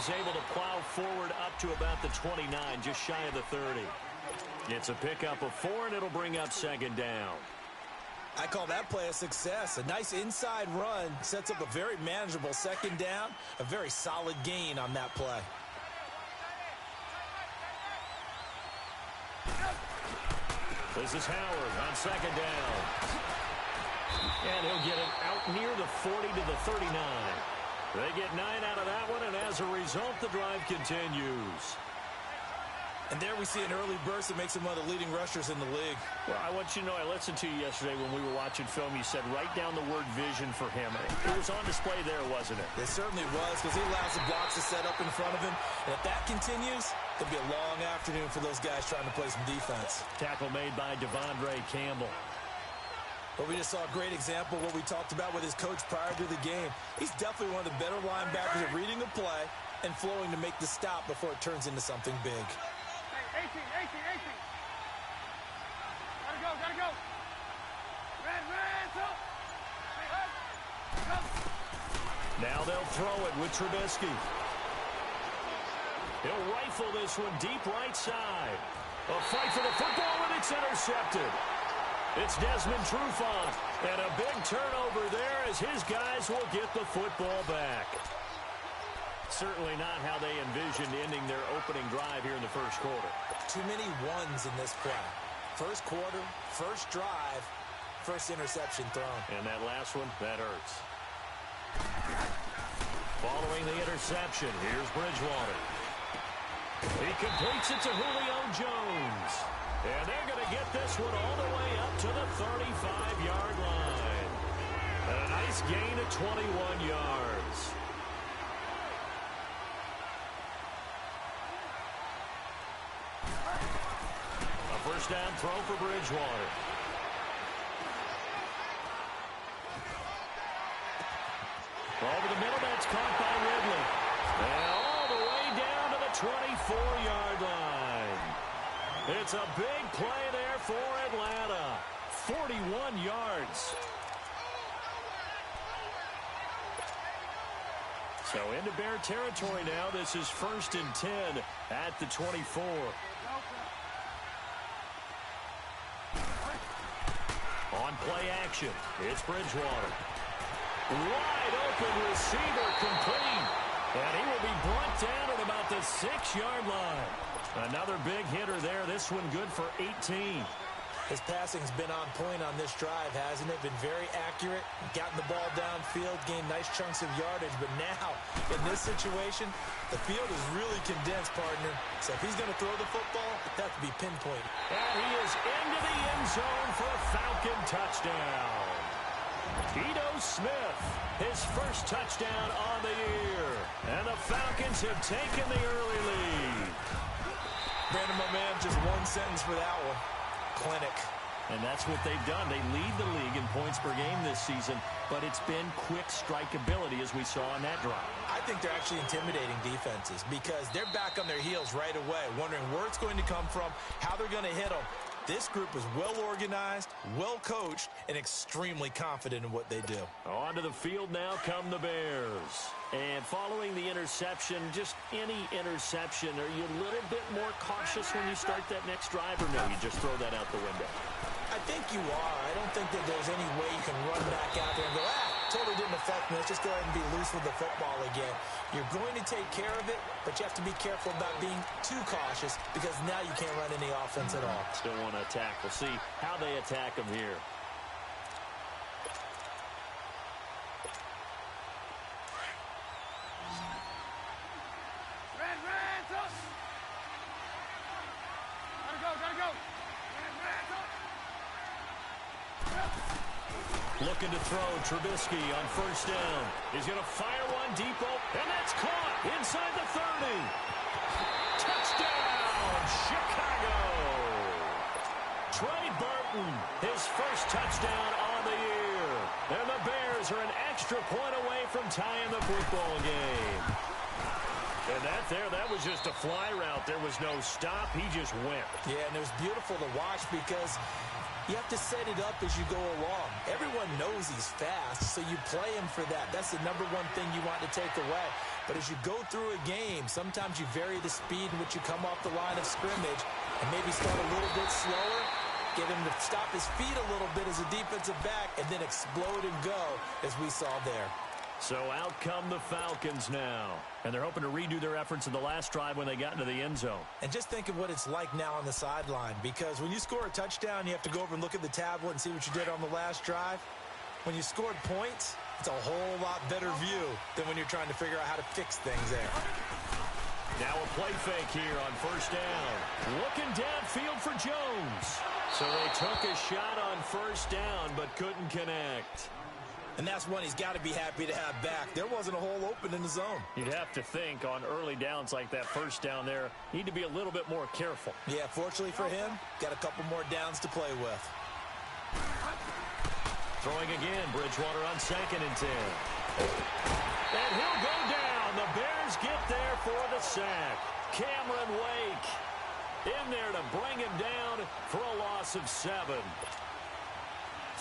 is able to plow forward up to about the 29, just shy of the 30. It's a pickup of 4, and it'll bring up second down. I call that play a success. A nice inside run sets up a very manageable second down, a very solid gain on that play. This is Howard on second down. And he'll get it out near the 40 to the 39. They get 9 out of that one, and as a result, the drive continues. And there we see an early burst that makes him one of the leading rushers in the league. Well, I want you to know, I listened to you yesterday when we were watching film. You said write down the word vision for him. It was on display there, wasn't it? It certainly was, because he allows the blocks to set up in front of him. And if that continues, it'll be a long afternoon for those guys trying to play some defense. Tackle made by Devondre Campbell. But we just saw a great example of what we talked about with his coach prior to the game. He's definitely one of the better linebackers at reading a play and flowing to make the stop before it turns into something big. 18. Gotta go. Red, go. Now they'll throw it with Trubisky. He'll rifle this one deep right side. A fight for the football, and it's intercepted. It's Desmond Trufant, and a big turnover there as his guys will get the football back. Certainly not how they envisioned ending their opening drive here in the first quarter. Too many ones in this play. First quarter, first drive, first interception thrown. And that last one, that hurts. Following the interception, here's Bridgewater. He completes it to Julio Jones. And they're going to get this one all the way up to the 35-yard line. And a nice gain of 21 yards. A first down throw for Bridgewater. Over the middle, that's caught by Ridley. And all the way down to the 24-yard line. It's a big play there for Atlanta. 41 yards. So into Bear territory now. This is 1st and 10 at the 24. On play action, it's Bridgewater. Wide open receiver complete. And he will be brought down at about the 6-yard line. Another big hitter there. This one good for 18. His passing's been on point on this drive, hasn't it? Been very accurate, gotten the ball downfield, gained nice chunks of yardage. But now, in this situation, the field is really condensed, partner. So if he's going to throw the football, it has to be pinpoint. And he is into the end zone for a Falcon touchdown. Ito Smith, his first touchdown on the year. And the Falcons have taken the early lead. Brandon, my man, just one sentence for that one. Clinic. And that's what they've done. They lead the league in points per game this season, but it's been quick strikeability as we saw on that drive. I think they're actually intimidating defenses because they're back on their heels right away, wondering where it's going to come from, how they're going to hit them. This group is well organized, well coached, and extremely confident in what they do. Onto the field now come the Bears. And following the interception, just any interception, are you a little bit more cautious when you start that next drive, or no, you just throw that out the window? I think you are. I don't think that there's any way you can run back out there and go, totally didn't affect me. Let's just go ahead and be loose with the football again. You're going to take care of it, but you have to be careful about being too cautious because now you can't run any offense at all. Still want to attack. We'll see how they attack them here. Gotta go. Looking to throw Trubisky on first down. He's going to fire one deep open, and that's caught inside the 30. Touchdown, Chicago. Trey Burton, his first touchdown on the year. And the Bears are an extra point away from tying the football game. And that was just a fly route. There was no stop. He just went. Yeah, and it was beautiful to watch because you have to set it up as you go along. Everyone knows he's fast, so you play him for that. That's the number one thing you want to take away. But as you go through a game, sometimes you vary the speed in which you come off the line of scrimmage and maybe start a little bit slower, get him to stop his feet a little bit as a defensive back, and then explode and go, as we saw there. So out come the Falcons now. And they're hoping to redo their efforts in the last drive when they got into the end zone. And just think of what it's like now on the sideline, because when you score a touchdown, you have to go over and look at the tablet and see what you did on the last drive. When you scored points, it's a whole lot better view than when you're trying to figure out how to fix things there. Now a play fake here on first down. Looking downfield for Jones. So they took a shot on first down but couldn't connect. And that's one he's got to be happy to have back. There wasn't a hole open in the zone. You'd have to think on early downs like that first down there, need to be a little bit more careful. Yeah, fortunately for him, got a couple more downs to play with. Throwing again, Bridgewater on 2nd and 10. And he'll go down. The Bears get there for the sack. Cameron Wake in there to bring him down for a loss of 7.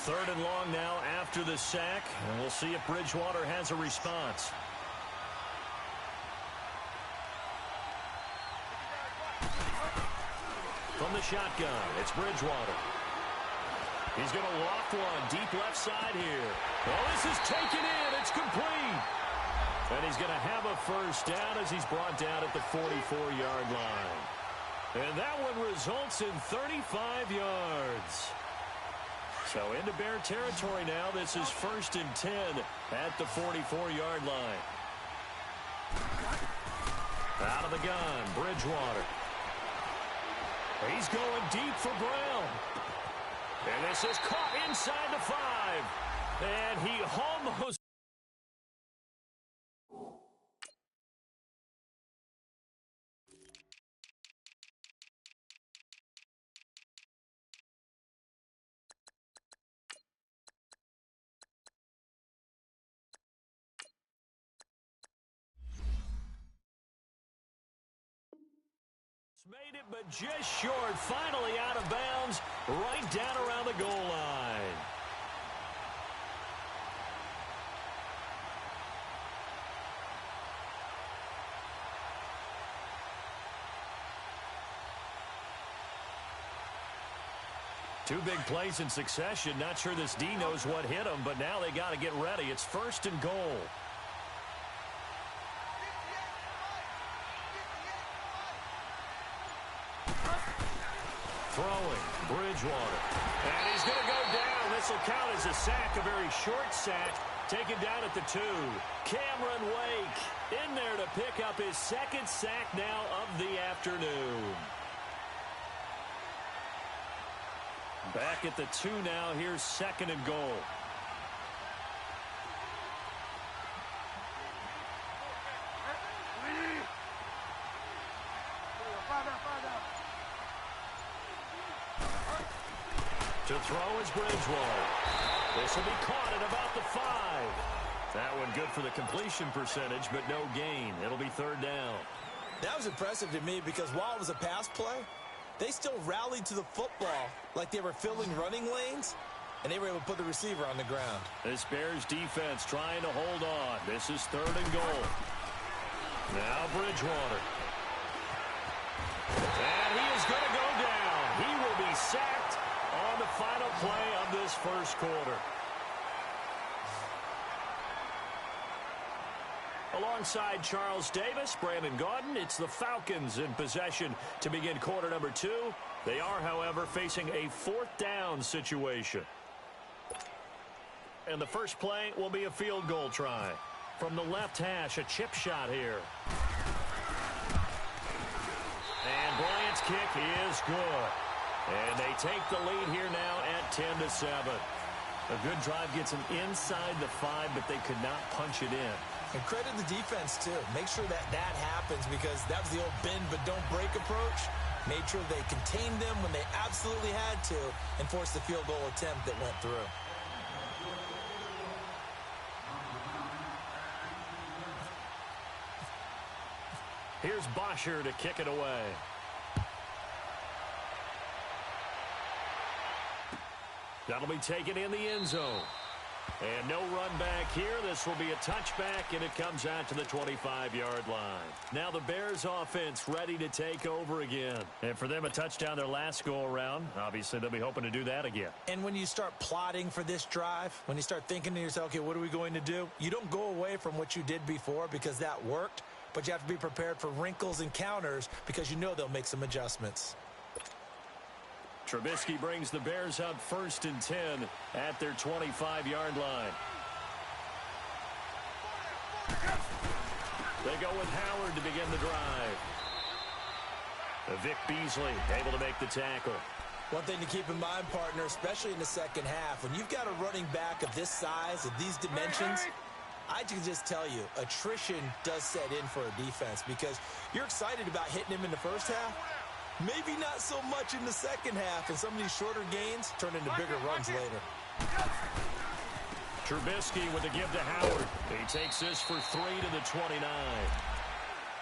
3rd and long now after the sack, and we'll see if Bridgewater has a response. From the shotgun, it's Bridgewater. He's going to loft one deep left side here. Oh, this is taken in. It's complete. And he's going to have a first down as he's brought down at the 44-yard line. And that one results in 35 yards. So into Bear territory now. This is 1st and 10 at the 44-yard line. Out of the gun, Bridgewater. He's going deep for Brown. And this is caught inside the 5. And he almost... made it, but just short. Finally out of bounds, right down around the goal line. Two big plays in succession. Not sure this D knows what hit him, but now they got to get ready. It's 1st and goal. Throwing, Bridgewater. And he's going to go down. This will count as a sack, a very short sack. Taken down at the 2. Cameron Wake in there to pick up his 2nd sack now of the afternoon. Back at the 2 now. Here's 2nd and goal. To throw is Bridgewater. This will be caught at about the 5. That one good for the completion percentage, but no gain. It'll be 3rd down. That was impressive to me because while it was a pass play, they still rallied to the football like they were filling running lanes, and they were able to put the receiver on the ground. This Bears defense trying to hold on. This is 3rd and goal. Now Bridgewater. And he is going to go down. He will be sacked on the final play of this first quarter. Alongside Charles Davis, Brandon Gaudin, it's the Falcons in possession to begin quarter number 2. They are, however, facing a 4th down situation. And the first play will be a field goal try. From the left hash, a chip shot here. And Bryant's kick is good. And they take the lead here now at 10-7. A good drive gets them inside the 5, but they could not punch it in. And credit the defense, too. Make sure that happens because that was the old bend but don't break approach. Made sure they contained them when they absolutely had to and forced the field goal attempt that went through. Here's Bosher to kick it away. That'll be taken in the end zone. And no run back here. This will be a touchback, and it comes out to the 25-yard line. Now the Bears offense ready to take over again. And for them, a touchdown their last go-around. Obviously, they'll be hoping to do that again. And when you start plotting for this drive, when you start thinking to yourself, okay, what are we going to do? You don't go away from what you did before because that worked, but you have to be prepared for wrinkles and counters because you know they'll make some adjustments. Trubisky brings the Bears up 1st and 10 at their 25-yard line. They go with Howard to begin the drive. Vic Beasley able to make the tackle. One thing to keep in mind, partner, especially in the second half, when you've got a running back of this size, of these dimensions, I can just tell you, attrition does set in for a defense because you're excited about hitting him in the first half. Maybe not so much in the second half, and some of these shorter gains turn into bigger runs later. Trubisky with the give to Howard. He takes this for 3 to the 29.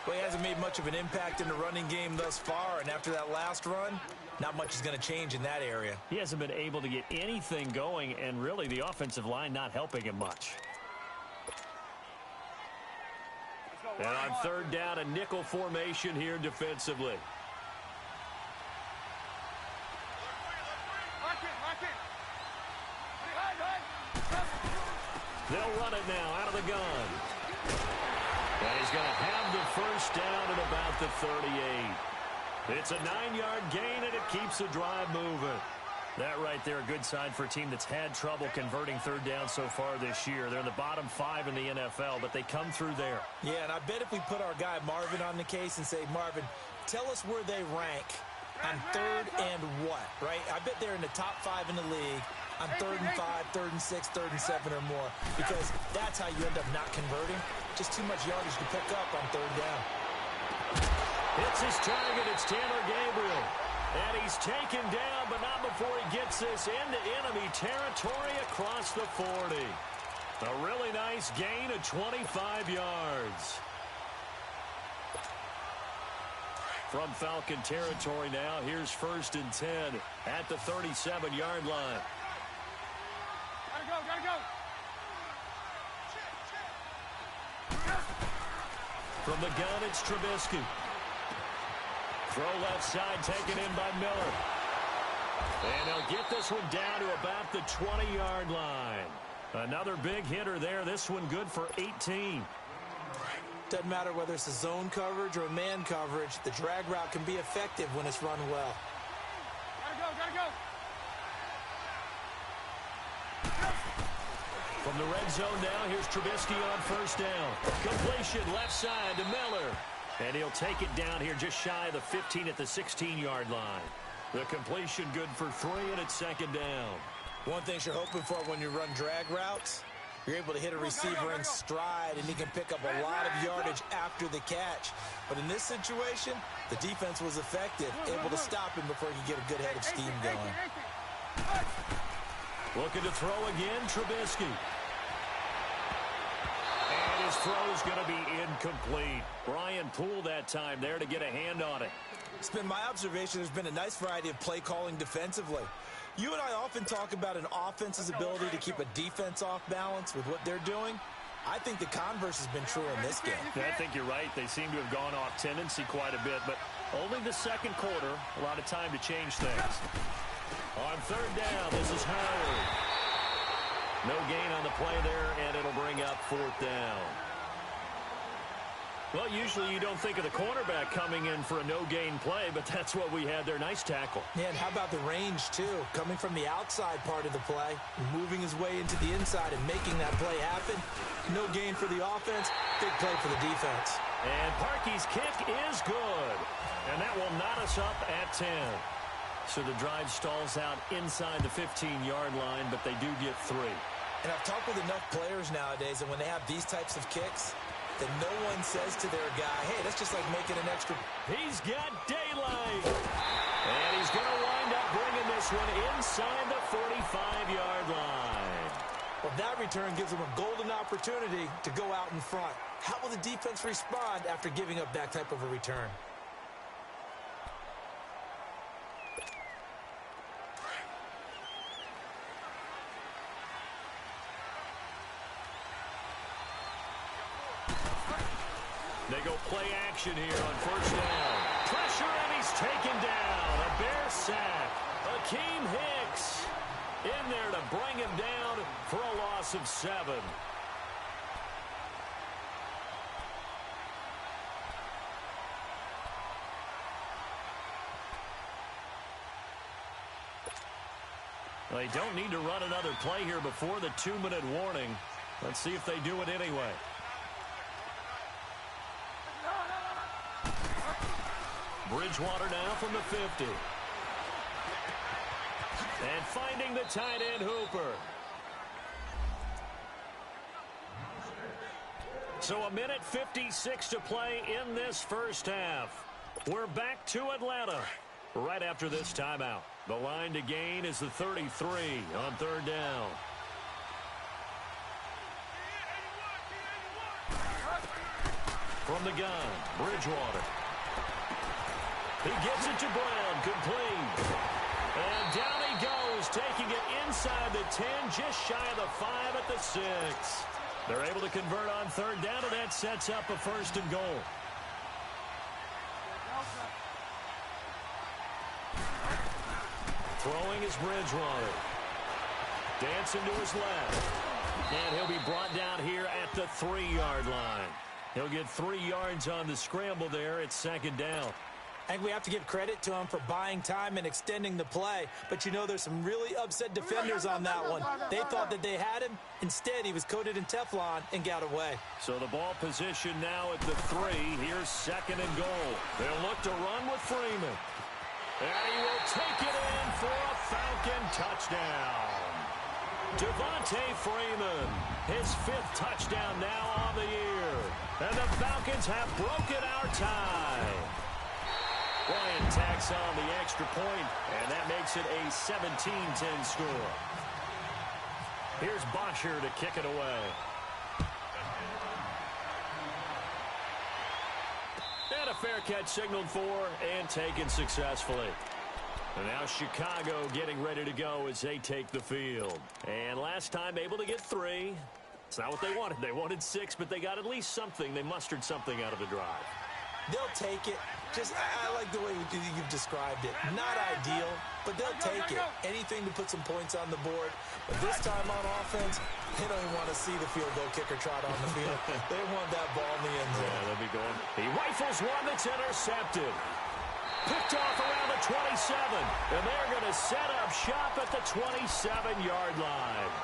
Well, he hasn't made much of an impact in the running game thus far, and after that last run, not much is going to change in that area. He hasn't been able to get anything going, and really the offensive line not helping him much. And on 3rd down, a nickel formation here defensively. They'll run it now out of the gun. And he's going to have the first down at about the 38. It's a 9-yard gain, and it keeps the drive moving. That right there, a good sign for a team that's had trouble converting 3rd down so far this year. They're in the bottom 5 in the NFL, but they come through there. Yeah, and I bet if we put our guy Marvin on the case and say, Marvin, tell us where they rank on 3rd and what, right? I bet they're in the top 5 in the league on 3rd and 5, 3rd and 6, 3rd and 7 or more, because that's how you end up not converting. Just too much yardage to pick up on 3rd down. Hits his target. It's Taylor Gabriel. And he's taken down, but not before he gets this into enemy territory across the 40. A really nice gain of 25 yards. From Falcon territory now, here's 1st and 10 at the 37-yard line. Gotta go. From the gun, it's Trubisky. Throw left side taken in by Miller. And they'll get this one down to about the 20-yard line. Another big hitter there. This one good for 18. Doesn't matter whether it's a zone coverage or a man coverage. The drag route can be effective when it's run well. Gotta go. From the red zone now, here's Trubisky on 1st down. Completion left side to Miller. And he'll take it down here just shy of the 15 at the 16-yard line. The completion good for 3, and it's 2nd down. One thing you're hoping for when you run drag routes, you're able to hit a receiver in stride, and he can pick up a lot of yardage after the catch. But in this situation, the defense was effective, able to stop him before he could get a good head of steam going. Looking to throw again, Trubisky. And his throw's going to be incomplete. Brian Poole that time there to get a hand on it. It's been my observation there's been a nice variety of play calling defensively. You and I often talk about an offense's ability to keep a defense off balance with what they're doing. I think the converse has been true in this game. Yeah, I think you're right. They seem to have gone off tendency quite a bit, but only the 2nd quarter, a lot of time to change things. On 3rd down, this is Howard. No gain on the play there, and it'll bring up 4th down. Well, usually you don't think of the cornerback coming in for a no-gain play, but that's what we had there. Nice tackle. Yeah, and how about the range, too? Coming from the outside part of the play, moving his way into the inside and making that play happen. No gain for the offense, big play for the defense. And Parkey's kick is good, and that will knot us up at 10. So the drive stalls out inside the 15-yard line, but they do get 3. And I've talked with enough players nowadays, and when they have these types of kicks, then no one says to their guy, hey, that's just like making an extra. He's got daylight. And he's going to wind up bringing this one inside the 45-yard line. Well, that return gives them a golden opportunity to go out in front. How will the defense respond after giving up that type of a return? They go play action here on first down. Pressure, and he's taken down. A Bear sack. Akeem Hicks in there to bring him down for a loss of 7. They don't need to run another play here before the 2-minute warning. Let's see if they do it anyway. Bridgewater now from the 50. And finding the tight end Hooper. So 1:56 to play in this first half. We're back to Atlanta right after this timeout. The line to gain is the 33 on third down. From the gun, Bridgewater. He gets it to Brown, complete. And down he goes, taking it inside the 10, just shy of the 5 at the 6. They're able to convert on third down, and that sets up a first and goal. Throwing is Bridgewater. Dancing to his left. And he'll be brought down here at the 3-yard line. He'll get 3 yards on the scramble there. It's second down. I think we have to give credit to him for buying time and extending the play. But, you know, there's some really upset defenders on that one. They thought that they had him. Instead, he was coated in Teflon and got away. So the ball position now at the 3. Here's second and goal. They'll look to run with Freeman. And he will take it in for a Falcon touchdown. Devontae Freeman, his 5th touchdown now on the year. And the Falcons have broken our tie. Bryant tacks on the extra point, and that makes it a 17-10 score. Here's Bosher to kick it away. And a fair catch signaled for and taken successfully. And now Chicago getting ready to go as they take the field. And last time able to get 3. It's not what they wanted. They wanted 6, but they got at least something. They mustered something out of the drive. They'll take it. I like the way you've described it. Not ideal, but they'll take it. Anything to put some points on the board. But this time on offense, they don't even want to see the field goal kicker trot on the field. They want that ball in the end zone. Yeah, they'll be going. He rifles one that's intercepted. Picked off around the 27. And they're going to set up shop at the 27-yard line.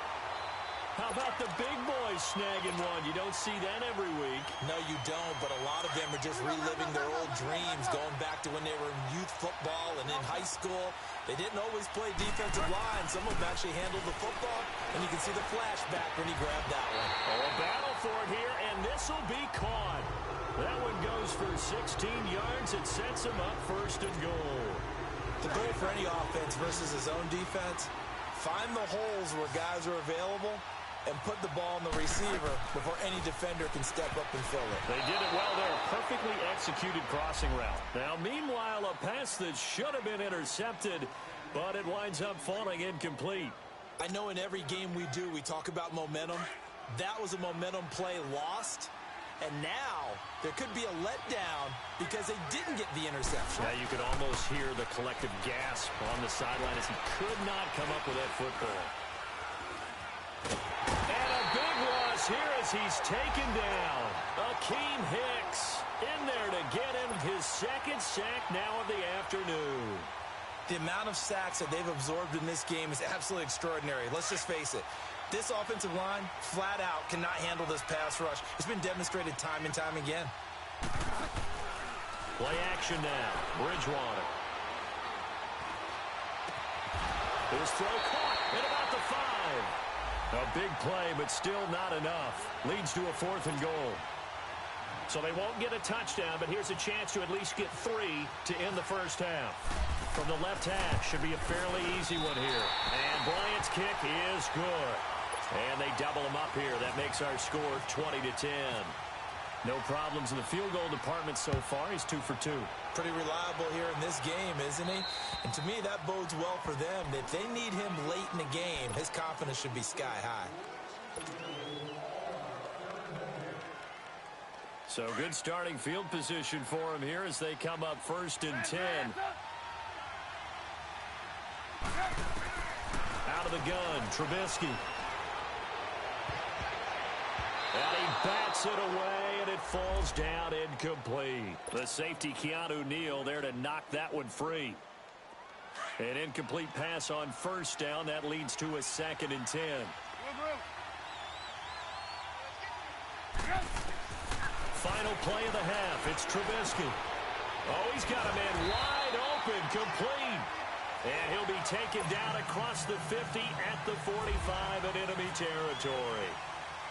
How about the big boys snagging one? You don't see that every week. No, you don't, but a lot of them are just reliving their old dreams, going back to when they were in youth football and in high school. They didn't always play defensive line. Some of them actually handled the football, and you can see the flashback when he grabbed that one. Oh, a battle for it here, and this will be caught. That one goes for 16 yards. It sets him up first and goal. The goal for any offense versus his own defense, find the holes where guys are available and put the ball in the receiver before any defender can step up and fill it. They did it well there. Perfectly executed crossing route. Now, meanwhile, a pass that should have been intercepted, but it winds up falling incomplete. I know in every game we do, we talk about momentum. That was a momentum play lost. And now there could be a letdown because they didn't get the interception. Yeah, you could almost hear the collective gasp on the sideline as he could not come up with that football. And a big loss here as he's taken down. Akeem Hicks in there to get him his 2nd sack now of the afternoon. The amount of sacks that they've absorbed in this game is absolutely extraordinary. Let's just face it. This offensive line, flat out, cannot handle this pass rush. It's been demonstrated time and time again. Play action now. Bridgewater. His throw caught at about the 5. A big play, but still not enough. Leads to a 4th and goal. So they won't get a touchdown, but here's a chance to at least get 3 to end the first half. From the left hash, should be a fairly easy one here. And Bryant's kick is good. And they double him up here. That makes our score 20-10. No problems in the field goal department so far. He's 2 for 2. Pretty reliable here in this game, isn't he? And to me, that bodes well for them. If they need him late in the game, his confidence should be sky high. So good starting field position for him here as they come up 1st and 10. Out of the gun, Trubisky. And he bats it away, and it falls down incomplete. The safety, Keanu Neal, there to knock that one free. An incomplete pass on 1st down. That leads to a 2nd and 10. Final play of the half. It's Trubisky. Oh, he's got a man wide open, complete. And he'll be taken down across the 50 at the 45 in enemy territory.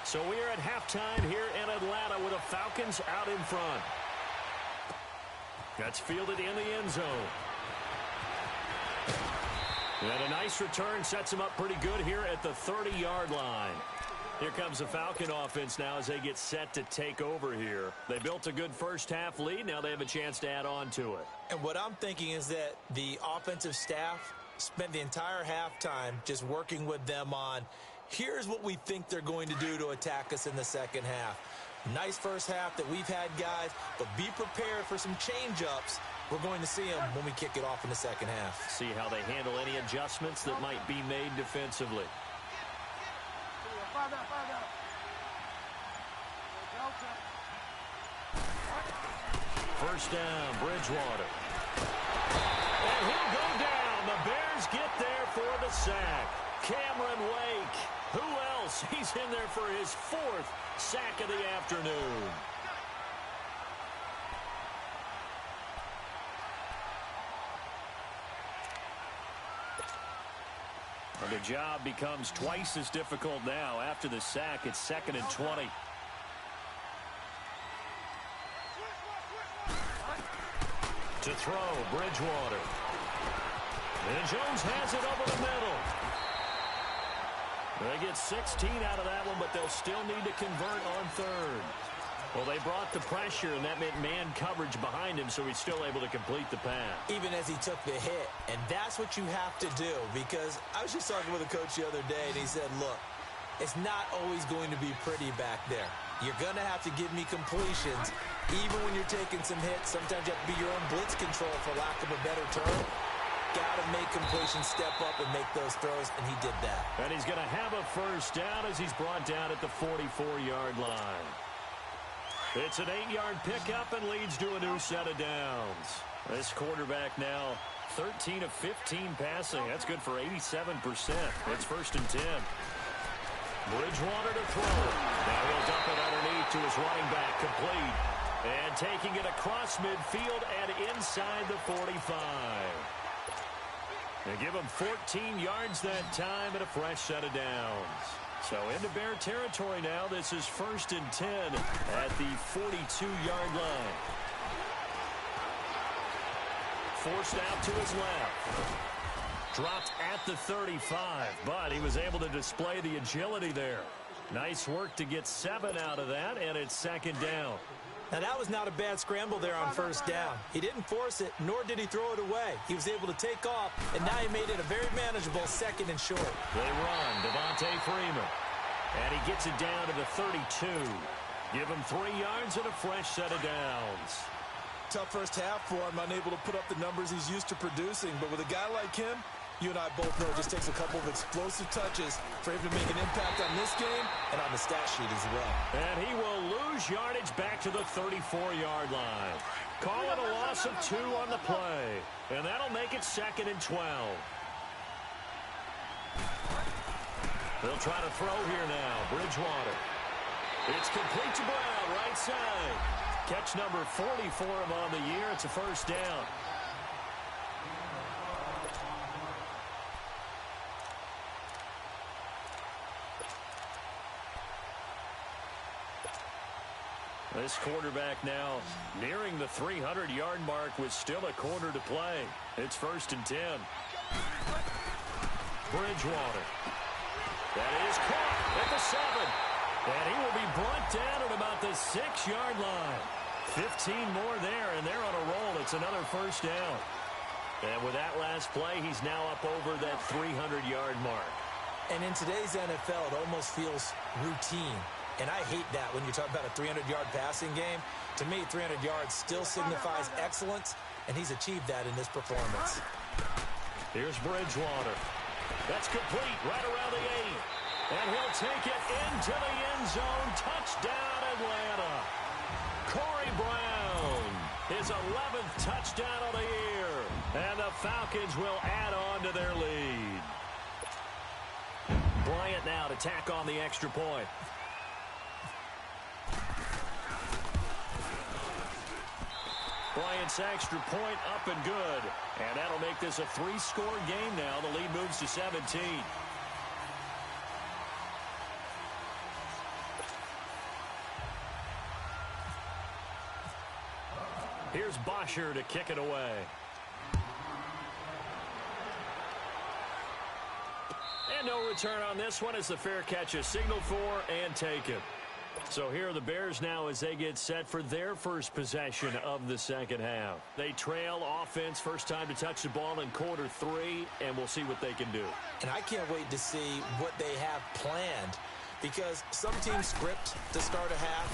So we are at halftime here in Atlanta with the Falcons out in front. That's fielded in the end zone. And a nice return sets him up pretty good here at the 30-yard line. Here comes the Falcon offense now as they get set to take over here. They built a good first-half lead. Now they have a chance to add on to it. And what I'm thinking is that the offensive staff spent the entire halftime just working with them on, here's what we think they're going to do to attack us in the second half. Nice first half that we've had, guys, but be prepared for some change-ups. We're going to see them when we kick it off in the second half. See how they handle any adjustments that might be made defensively. First down, Bridgewater. And he'll go down. The Bears get there for the sack. Cameron Wake. Who else? He's in there for his 4th sack of the afternoon. And the job becomes twice as difficult now. After the sack, it's 2nd and 20. To throw, Bridgewater. And Jones has it over the middle. They get 16 out of that one, but they'll still need to convert on 3rd. Well, they brought the pressure, and that meant man coverage behind him, so he's still able to complete the pass. Even as he took the hit. And that's what you have to do, because I was just talking with a coach the other day, and he said, look, it's not always going to be pretty back there. You're going to have to give me completions. Even when you're taking some hits, sometimes you have to be your own blitz control, for lack of a better term. Got to make completions, step up, and make those throws, and he did that. And he's going to have a first down as he's brought down at the 44-yard line. It's an 8-yard pickup and leads to a new set of downs. This quarterback now 13 of 15 passing. That's good for 87%. It's 1st and 10. Bridgewater to throw. Now he'll dump it underneath to his running back, complete. And taking it across midfield and inside the 45. They give him 14 yards that time and a fresh set of downs. So into Bear territory now. This is 1st and 10 at the 42-yard line. Forced out to his left. Dropped at the 35, but he was able to display the agility there. Nice work to get 7 out of that, and it's 2nd down. Now, that was not a bad scramble there on 1st down. He didn't force it, nor did he throw it away. He was able to take off, and now he made it a very manageable 2nd and short. They run, Devontae Freeman. And he gets it down to the 32. Give him 3 yards and a fresh set of downs. Tough first half for him, unable to put up the numbers he's used to producing. But with a guy like him, you and I both know it just takes a couple of explosive touches for him to make an impact on this game and on the stat sheet as well. And he will lose yardage back to the 34-yard line. Call it a loss of 2 on the play. And that'll make it 2nd and 12. They'll try to throw here now. Bridgewater. It's complete to Brown, right side. Catch number 40 for him on the year. It's a first down. This quarterback now nearing the 300-yard mark with still a quarter to play. It's 1st and 10. Bridgewater. That is caught at the 7. And he will be brought down at about the 6-yard line. 15 more there, and they're on a roll. It's another first down. And with that last play, he's now up over that 300-yard mark. And in today's NFL, it almost feels routine. And I hate that when you talk about a 300-yard passing game. To me, 300 yards still signifies excellence, and he's achieved that in this performance. Here's Bridgewater. That's complete right around the 8. And he'll take it into the end zone. Touchdown, Atlanta. Corey Brown, his 11th touchdown of the year. And the Falcons will add on to their lead. Bryant now to tack on the extra point. Bryant's extra point up and good. And that'll make this a 3-score game now. The lead moves to 17. Here's Bosher to kick it away. And no return on this one as the fair catch is signaled for and taken. So here are the Bears now as they get set for their first possession of the second half. They trail offense, first time to touch the ball in quarter 3, and we'll see what they can do. And I can't wait to see what they have planned, because some teams script to start a half.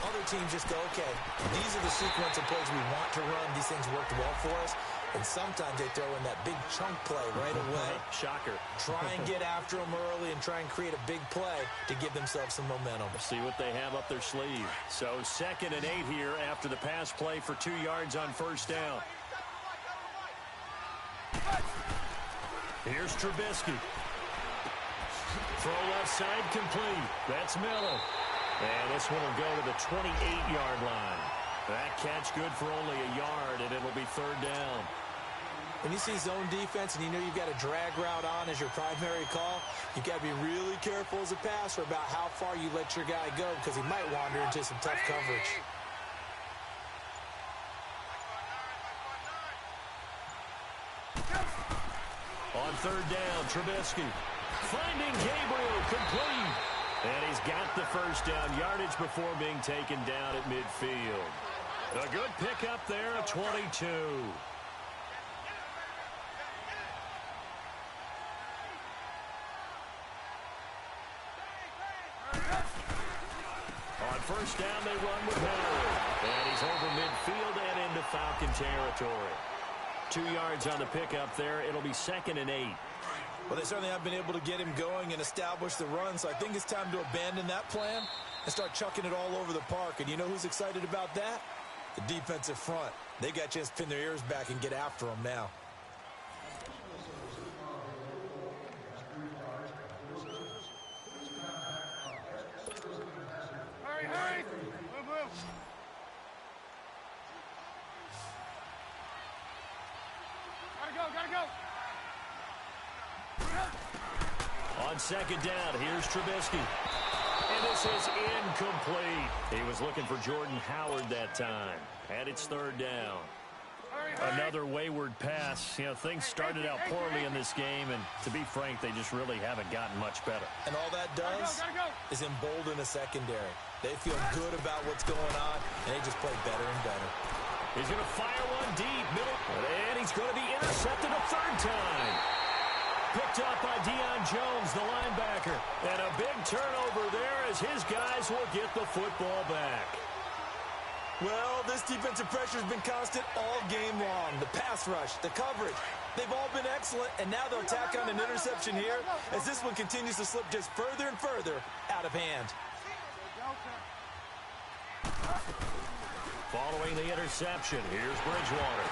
Other teams just go, okay, these are the sequence of plays we want to run. These things worked well for us. And sometimes they throw in that big chunk play right away. Shocker. Try and get after them early and try and create a big play to give themselves some momentum. See what they have up their sleeve. So 2nd and 8 here after the pass play for 2 yards on first down. Here's Trubisky. Throw left side complete. That's Miller. And this one will go to the 28-yard line. That catch good for only a yard, and it'll be 3rd down. When you see zone defense and you know you've got a drag route on as your primary call, you've got to be really careful as a passer about how far you let your guy go, because he might wander into some tough coverage. On 3rd down, Trubisky finding Gabriel complete. And he's got the first down yardage before being taken down at midfield. A good pickup there, a 22. On first down, they run with Henry. And he's over midfield and into Falcon territory. 2 yards on the pickup there. It'll be 2nd and 8. Well, they certainly have been able to get him going and establish the run, so I think it's time to abandon that plan and start chucking it all over the park. And you know who's excited about that? The defensive front. They got a chance to pin their ears back and get after him now. Hurry, hurry! Move, move! Gotta go! On 2nd down, here's Trubisky. And this is incomplete. He was looking for Jordan Howard that time. And it's 3rd down. Another wayward pass. You know, things started out poorly in this game, and to be frank, they just really haven't gotten much better. And all that does is embolden a secondary. They feel good about what's going on, and they just play better and better. He's going to fire one deep, middle, and he's going to be intercepted a 3rd time. Picked up by Deion Jones, the linebacker. And a big turnover there as his guys will get the football back. Well, this defensive pressure has been constant all game long. The pass rush, the coverage, they've all been excellent, and now they'll tack on an interception here as this one continues to slip just further and further out of hand. Following the interception, here's Bridgewater.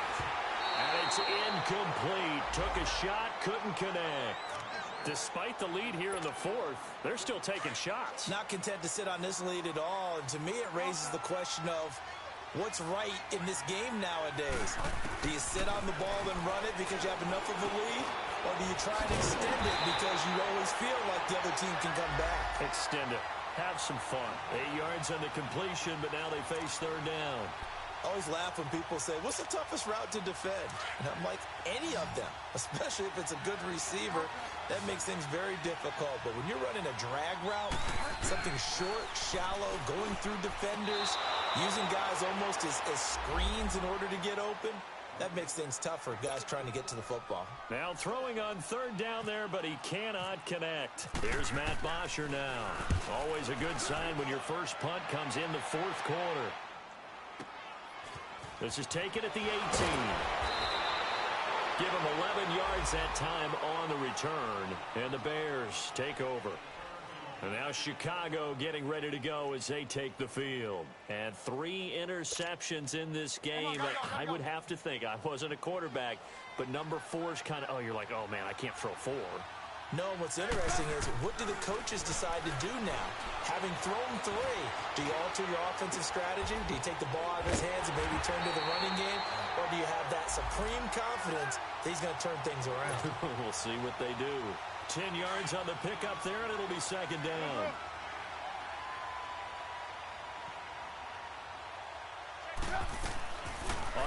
And it's incomplete. Took a shot, couldn't connect. Despite the lead here in the 4th, they're still taking shots. Not content to sit on this lead at all. And to me, it raises the question of what's right in this game nowadays. Do you sit on the ball and run it because you have enough of a lead? Or do you try and extend it because you always feel like the other team can come back? Extend it. Have some fun. 8 yards on the completion, but now they face 3rd down. I always laugh when people say, what's the toughest route to defend? And I'm like, any of them, especially if it's a good receiver. That makes things very difficult. But when you're running a drag route, something short, shallow, going through defenders, using guys almost as screens in order to get open, That makes things tough for guys trying to get to the football. Now throwing on third down there, but he cannot connect. Here's Matt Bosher now. Always a good sign when your first punt comes in the fourth quarter. This is taken at the 18. Give him 11 yards that time on the return, and the Bears take over. And now Chicago getting ready to go as they take the field. And 3 interceptions in this game. I would have to think, I wasn't a quarterback, but number 4 is kind of, you're like, oh, man, I can't throw 4. No, what's interesting is, what do the coaches decide to do now? Having thrown 3, do you alter your offensive strategy? Do you take the ball out of his hands and maybe turn to the running game? Or do you have that supreme confidence that he's going to turn things around? We'll see what they do. 10 yards on the pickup there, and it'll be second down.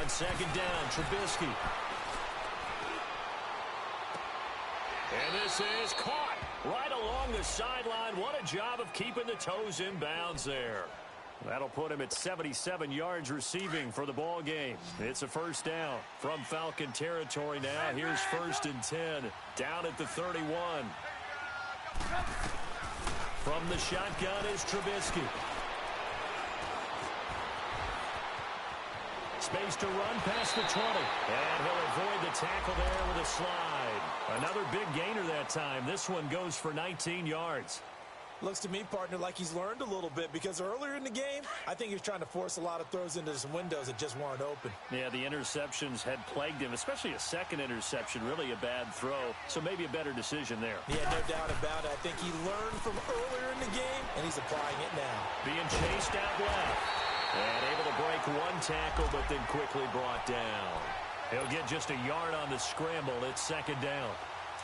On second down, Trubisky. And this is caught right along the sideline. What a job of keeping the toes in bounds there. That'll put him at 77 yards receiving for the ball game. It's a first down from Falcon territory now. Here's 1st and 10 down at the 31. From the shotgun is Trubisky. Space to run past the 20. And he'll avoid the tackle there with a slide. Another big gainer that time. This one goes for 19 yards. Looks to me, partner, like he's learned a little bit, because earlier in the game, I think he was trying to force a lot of throws into some windows that just weren't open. Yeah, the interceptions had plagued him, especially a second interception, really a bad throw. So maybe a better decision there. Yeah, no doubt about it. I think he learned from earlier in the game, and he's applying it now. Being chased out left. And able to break one tackle, but then quickly brought down. He'll get just a yard on the scramble. It's second down.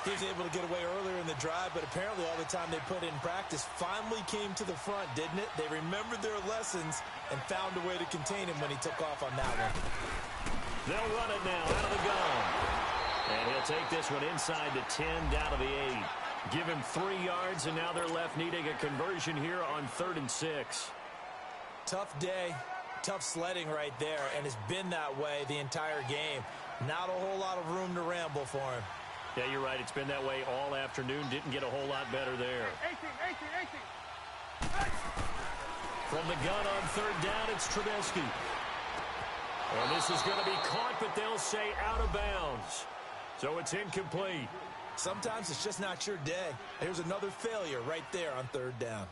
He was able to get away earlier in the drive, but apparently all the time they put in practice finally came to the front, didn't it? They remembered their lessons and found a way to contain him when he took off on that one. They'll run it now out of the gun. And he'll take this one inside the 10, down to the 8. Give him 3 yards, and now they're left needing a conversion here on 3rd and 6. Tough day, tough sledding right there, and it's been that way the entire game. Not a whole lot of room to ramble for him. Yeah, you're right. It's been that way all afternoon. Didn't get a whole lot better there. 18. From the gun on 3rd down, it's Trubisky. And this is going to be caught, but they'll say out of bounds. So it's incomplete. Sometimes it's just not your day. Here's another failure right there on 3rd down.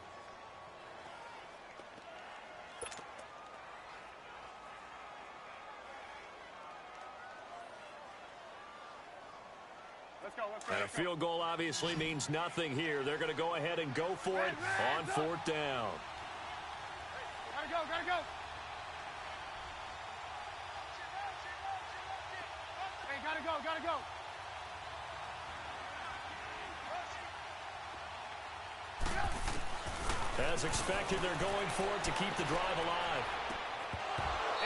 And a field goal obviously means nothing here. They're going to go ahead and go for it on 4th down. Gotta go. Hey, gotta go. As expected, they're going for it to keep the drive alive.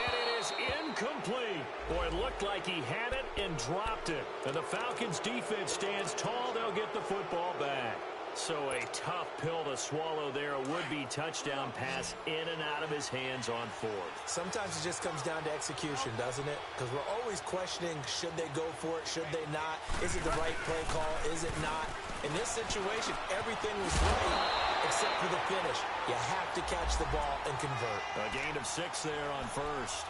And it is incomplete. Boy, it looked like he had it and dropped it. And the Falcons defense stands tall. They'll get the football back. So a tough pill to swallow there. A would-be touchdown pass in and out of his hands on 4th. Sometimes it just comes down to execution, doesn't it? Because we're always questioning, should they go for it, should they not? Is it the right play call, is it not? In this situation, everything was right except for the finish. You have to catch the ball and convert. A gain of 6 there on 1st.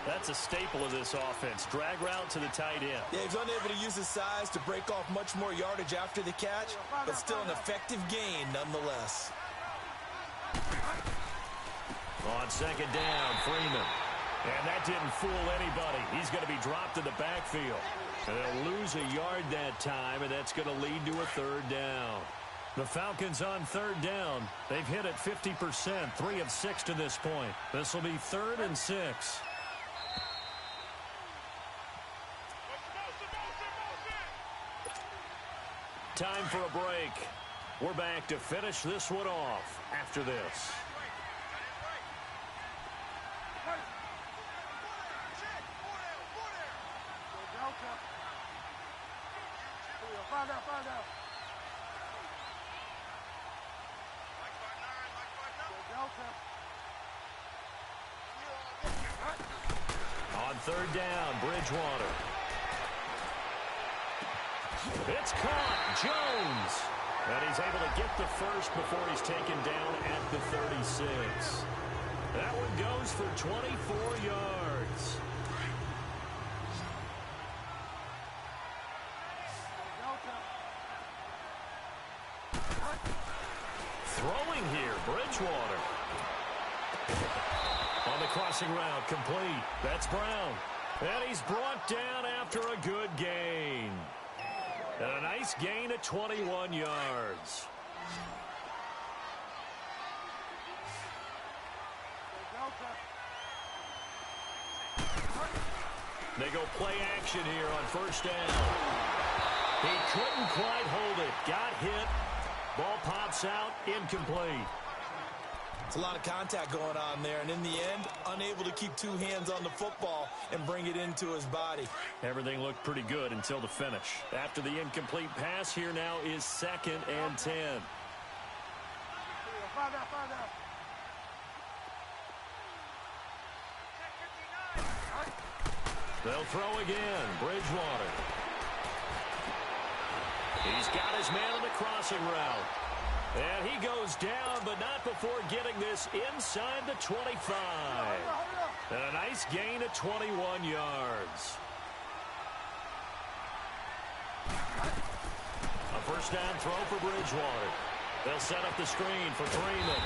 That's a staple of this offense. Drag route to the tight end. Yeah, he's unable to use his size to break off much more yardage after the catch, but still an effective gain nonetheless. On 2nd down, Freeman. And that didn't fool anybody. He's going to be dropped in the backfield. And they'll lose a yard that time, and that's going to lead to a 3rd down. The Falcons on 3rd down. They've hit it 50%, 3 of 6 to this point. This will be 3rd and 6. Time for a break. We're back to finish this one off after this. Find out. On third down, Bridgewater. It's caught. Jones. And he's able to get the first before he's taken down at the 36. That one goes for 24 yards. Throwing here, Bridgewater. On the crossing route, complete. That's Brown. And he's brought down after a good gain. And a nice gain of 21 yards. They go play action here on first down. He couldn't quite hold it. Got hit. Ball pops out, incomplete. It's a lot of contact going on there, and in the end, unable to keep two hands on the football and bring it into his body. Everything looked pretty good until the finish. After the incomplete pass, here now is 2nd and 10. They'll throw again. Bridgewater. He's got his man on the crossing route. And he goes down, but not before getting this inside the 25. And a nice gain of 21 yards. A first down throw for Bridgewater. They'll set up the screen for Freeman.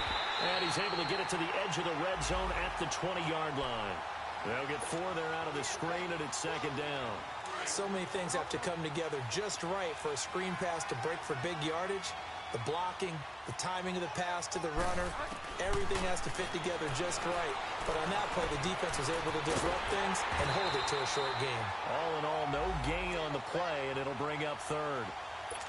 And he's able to get it to the edge of the red zone at the 20-yard line. They'll get 4 there out of the screen, and it's 2nd down. So many things have to come together just right for a screen pass to break for big yardage. The blocking, the timing of the pass to the runner, everything has to fit together just right. But on that play, the defense was able to disrupt things and hold it to a short gain. All in all, no gain on the play, and it'll bring up 3rd.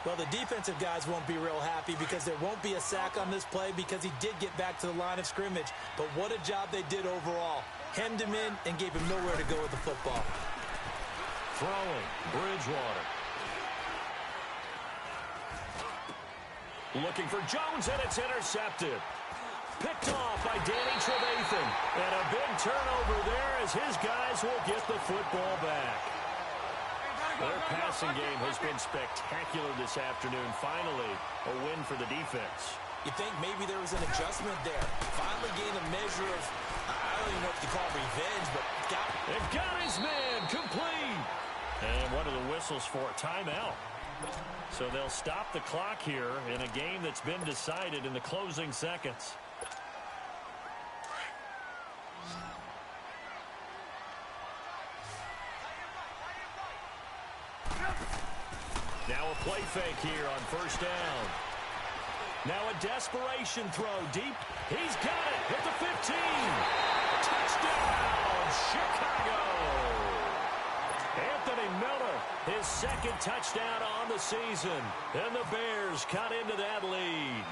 Well, the defensive guys won't be real happy because there won't be a sack on this play because he did get back to the line of scrimmage. But what a job they did overall. Hemmed him in and gave him nowhere to go with the football. Throwing, Bridgewater. Looking for Jones, and it's intercepted. Picked off by Danny Trevathan. And a big turnover there as his guys will get the football back. Their passing game has been spectacular this afternoon. Finally, a win for the defense. You think maybe there was an adjustment there. Finally gained a measure of, I don't even know what to call revenge, but they've got his man complete. And what are the whistles for? Timeout. So they'll stop the clock here in a game that's been decided in the closing seconds. Now a play fake here on first down. Now a desperation throw deep. He's got it at the 15. Touchdown, Chicago. Anthony Miller, his 2nd touchdown on the season. And the Bears cut into that lead.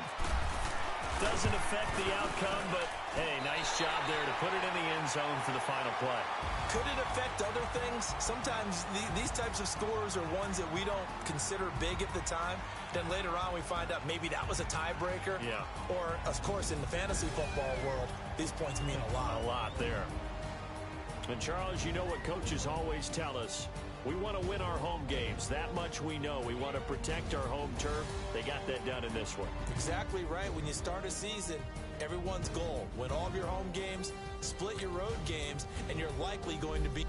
Doesn't affect the outcome, but, hey, nice job there to put it in the end zone for the final play. Could it affect other things? Sometimes these types of scores are ones that we don't consider big at the time. Then later on we find out maybe that was a tiebreaker. Yeah. Or, of course, in the fantasy football world, these points mean a lot. A lot there. And, Charles, you know what coaches always tell us. We want to win our home games. That much we know. We want to protect our home turf. They got that done in this one. Exactly right. When you start a season, everyone's goal, win all of your home games, split your road games, and you're likely going to be...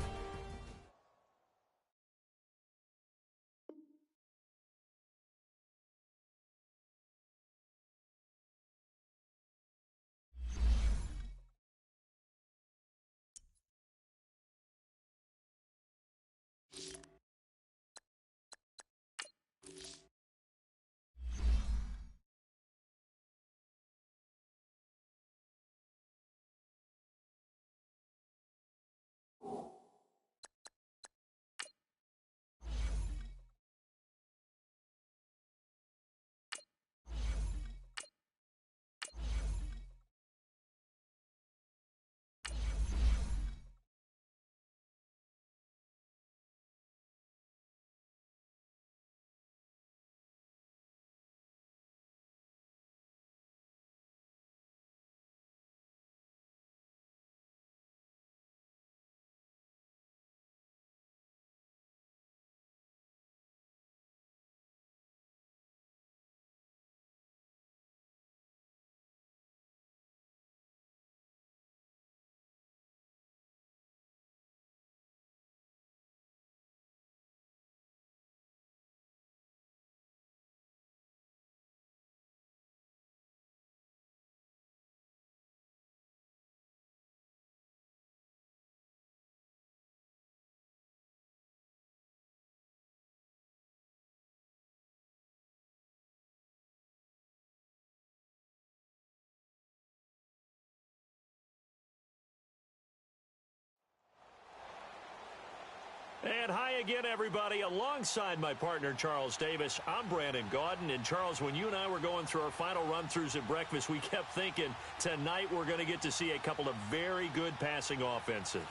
And hi again, everybody. Alongside my partner, Charles Davis, I'm Brandon Gaudin. And, Charles, when you and I were going through our final run-throughs at breakfast, we kept thinking tonight we're going to get to see a couple of very good passing offenses.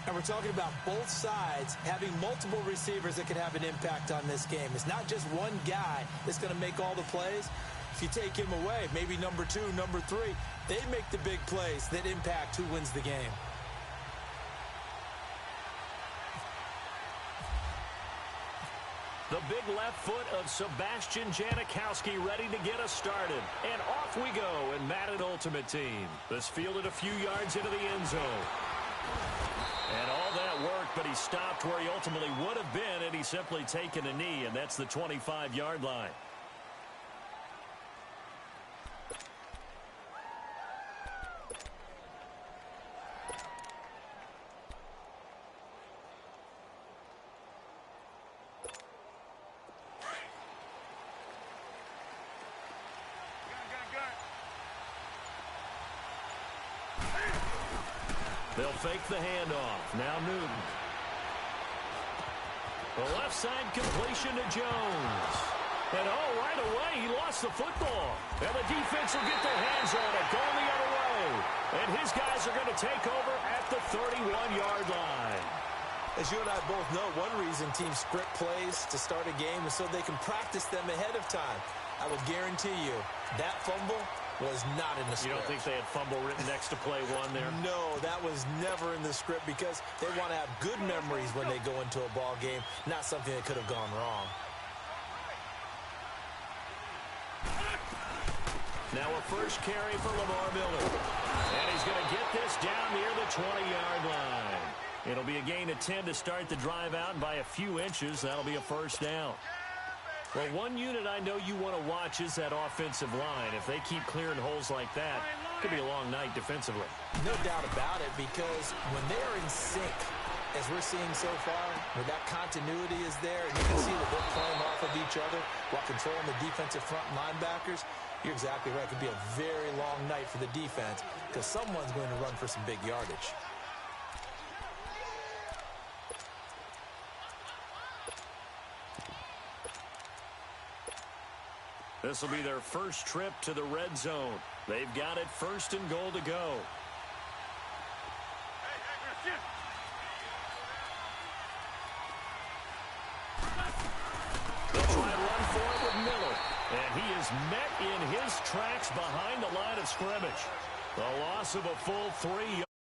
And we're talking about both sides having multiple receivers that can have an impact on this game. It's not just one guy that's going to make all the plays. If you take him away, maybe number 2, number 3, they make the big plays that impact who wins the game. The big left foot of Sebastian Janikowski ready to get us started. And off we go in Madden Ultimate Team. This fielded a few yards into the end zone. And all that work, but he stopped where he ultimately would have been had he simply taken a knee, and that's the 25-yard line. They'll fake the handoff. Now Newton. The left side completion to Jones. And right away, he lost the football. And the defense will get their hands on it, going the other way. And his guys are going to take over at the 31-yard line. As you and I both know, one reason teams script plays to start a game is so they can practice them ahead of time. I would guarantee you that fumble was not in the script. You don't think they had fumble written next to play one there? No, that was never in the script because they want to have good memories when they go into a ball game, not something that could have gone wrong. Now a first carry for Lamar Miller. And he's going to get this down near the 20-yard line. It'll be a gain of 10 to start the drive out, and by a few inches, that'll be a first down. Well, one unit I know you want to watch is that offensive line. If they keep clearing holes like that, it could be a long night defensively. No doubt about it, because when they are in sync, as we're seeing so far, where that continuity is there, and you can see that they're playing off of each other while controlling the defensive front linebackers, you're exactly right. It could be a very long night for the defense because someone's going to run for some big yardage. This will be their first trip to the red zone. They've got it 1st and goal to go. They'll try and run for it with Miller. And he is met in his tracks behind the line of scrimmage. The loss of a full 3 yards.